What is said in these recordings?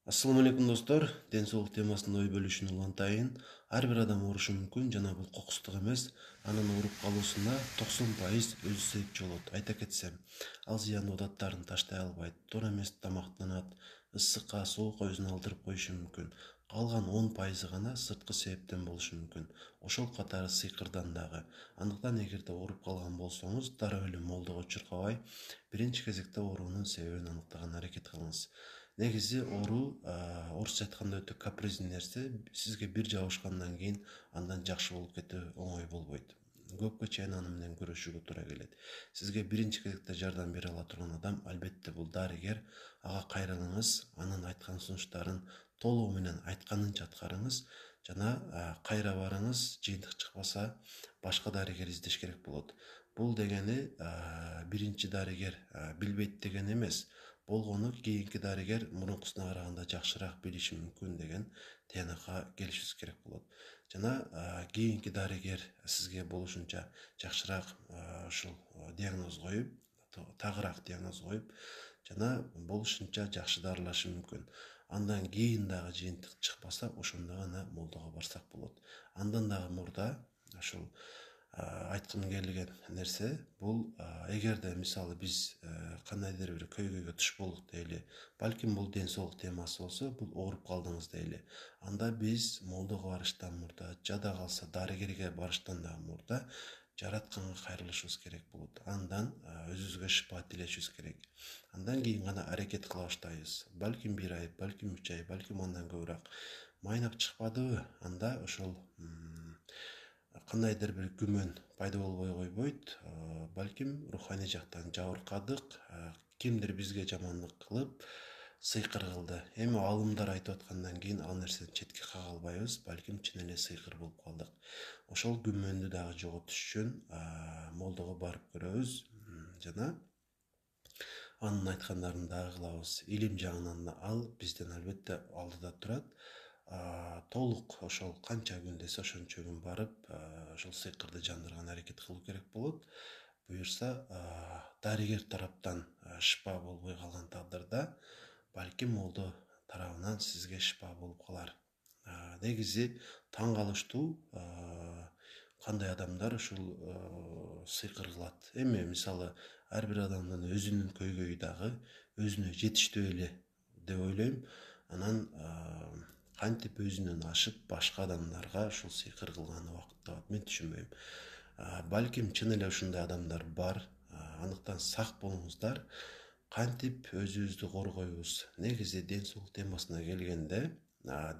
Assalamu алейкум достор. Ден соолук темасында ой бөлүшүүнү улантайын. Ар бир адам оорушу мүмкүн, жана бул кокустук эмес. Анын ооруп калуусуна 90% өзү себепчи болот. Айта кетсем, ал зыяндуу адаттарын таштай албайт, туура эмес тамактанат, ысыкка, соокко өзүн алдырып коюшу мүмкүн. Калган 10% гана сырткы себептен болушу мүмкүн. Ошол катары сыйкырдан дагы. Андыктан эгерде ооруп калган болсоңуз, дароо эле молдого чуркабай, биринчи кезекте оорунун себебин аныктаганга аракет кылыңыз. Негизи оору орусча айтканда өтө каприздүү нерсе. Сизге бир жабышкандан кийин андан жакшы болуп кетүү оңой болбойт. Көпкө чейин аны менен күрөшүүгө туура келет. Сизге биринчи кезекте жардам бере ала турган адам албетте бул дарыгер. Ага кайрылыңыз, анын айткан сунуштарын толугу менен айтканынча аткарыңыз жана кайра барыңыз. Жыйынтык чыкпаса, башка дарыгер издеш керек болот. Бул дегени биринчи дарыгер билбейт деген эмес. Болгону кийинки дарыгер мурункусуна караганда жакшыраак билиши мүмкүн деген тыянакка келишибиз керек болот. Жана кийинки дарыгер сизге болушунча жакшыраак ушул диагноз коюп, тагыраак диагноз коюп, жана болушунча жакшы дарылашы мүмкүн. Андан кийин дагы жыйынтык чыкпаса, ошондо гана молдого барсак болот. Андан дагы мурда ушул айткым келген нерсе бул, эгерде мисалы биз кандайдыр бир көйгөйгө туш болдук дейли, балким бул ден соолук темасы болсо, бул ооруп калдыңыз дейли. Анда биз молдого барыштан мурда, жада калса дарыгерге барыштан дагы мурда жаратканга кайрылышыбыз керек болот. Андан өзүбүзгө шыпа тилешибиз керек. Андан кийин гана аракет кыла баштайбыз. Балким 1 ай, балким 3 ай, балким андан көбүрөөк майнап чыкпадыбы, анда ошол кандайдыр бир күмөн пайда болбой койбойт. Балким руханий жактан жабыркадык, кимдир бизге жамандык кылып, сыйкыр кылды. Эми алымдар айтып аткандан кийин ал нерсени четке кага албайбыз, балким чын эле сыйкыр болуп калдык. Ошол күмөндү дагы жоготуш үчүн молдого барып көрөбүз жана анын айткандарын дагы кылабыз. Илим жагынан ал бизден албетте алдыда турат. Толук ошол канча күн десе ошончо күн барып, ошол сыйкырды жандырганга аракет кылуу керек болот. Буюрса, дарыгер тараптан шыпа болбой калган тагдырда, балким молдо тарабынан сизге шыпа болуп калар. Негизи таң калыштуу кандай адамдар ушул сыйкыр кылат. Эми мисалы ар бир адамдын өзүнүн көйгөйү дагы өзүнө жетиштүү эле деп ойлойм. Анан кантип өзүнөн ашып башка адамдарга ушул сыйкыр кылганы убактабат, мен түшүнбөйм. Балким чын эле ушундай адамдар бар. Андыктан сак болуңуздар. Кантип өзүбүздү коргойбуз? Негизи ден соолук темасына келгенде,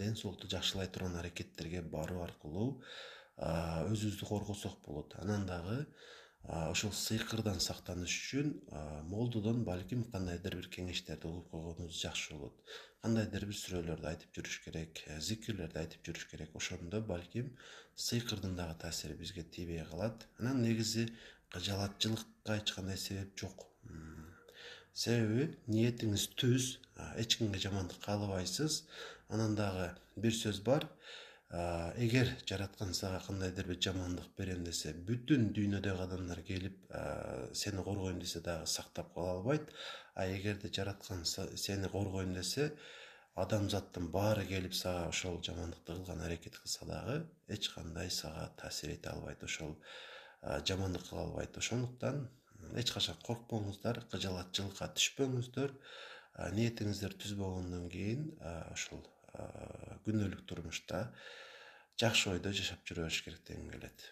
ден соолукту жакшылай турган аракеттерге баруу аркылуу өзүбүздү коргосок болот. Анан дагы ошол сыйкырдан сактаныш үчүн молдодон балким кандайдыр бир кеңештерди угуп койгонубуз жакшы болот. Кандайдыр бир сүрөлөрдү айтып жүрүш керек, зикирлерди айтып жүрүш керек. Ошондо балким сыйкырдын дагы таасири бизге тийбей калат. Анан негизи кыжалатчылыкка эч кандай себеп жок. Себеби ниетиңиз түз, эч кимге жамандык каалабайсыз. Анан дагы бир сөз бар. Эгер жараткан сага кандайдыр бир жамандык берем десе, бүтүн дүйнөдөгү адамдар келип сени коргойм десе дагы сактап кала албайт. Эгерде жараткан сени коргойм десе, адамзаттын баары келип сага ошол жамандыкты кылган аракет кылса дагы эч кандай сага таасир эте албайт, ошол жамандык кыла албайт. Ошондуктан эч качан коркпоңуздар, кыжалатчылыкка түшпөңүздөр. Ниетиңиздер түз болгондон кийин ошол күндөлүк турмушта жакшы ойдо жашап жүрө бериш керек дегим келет.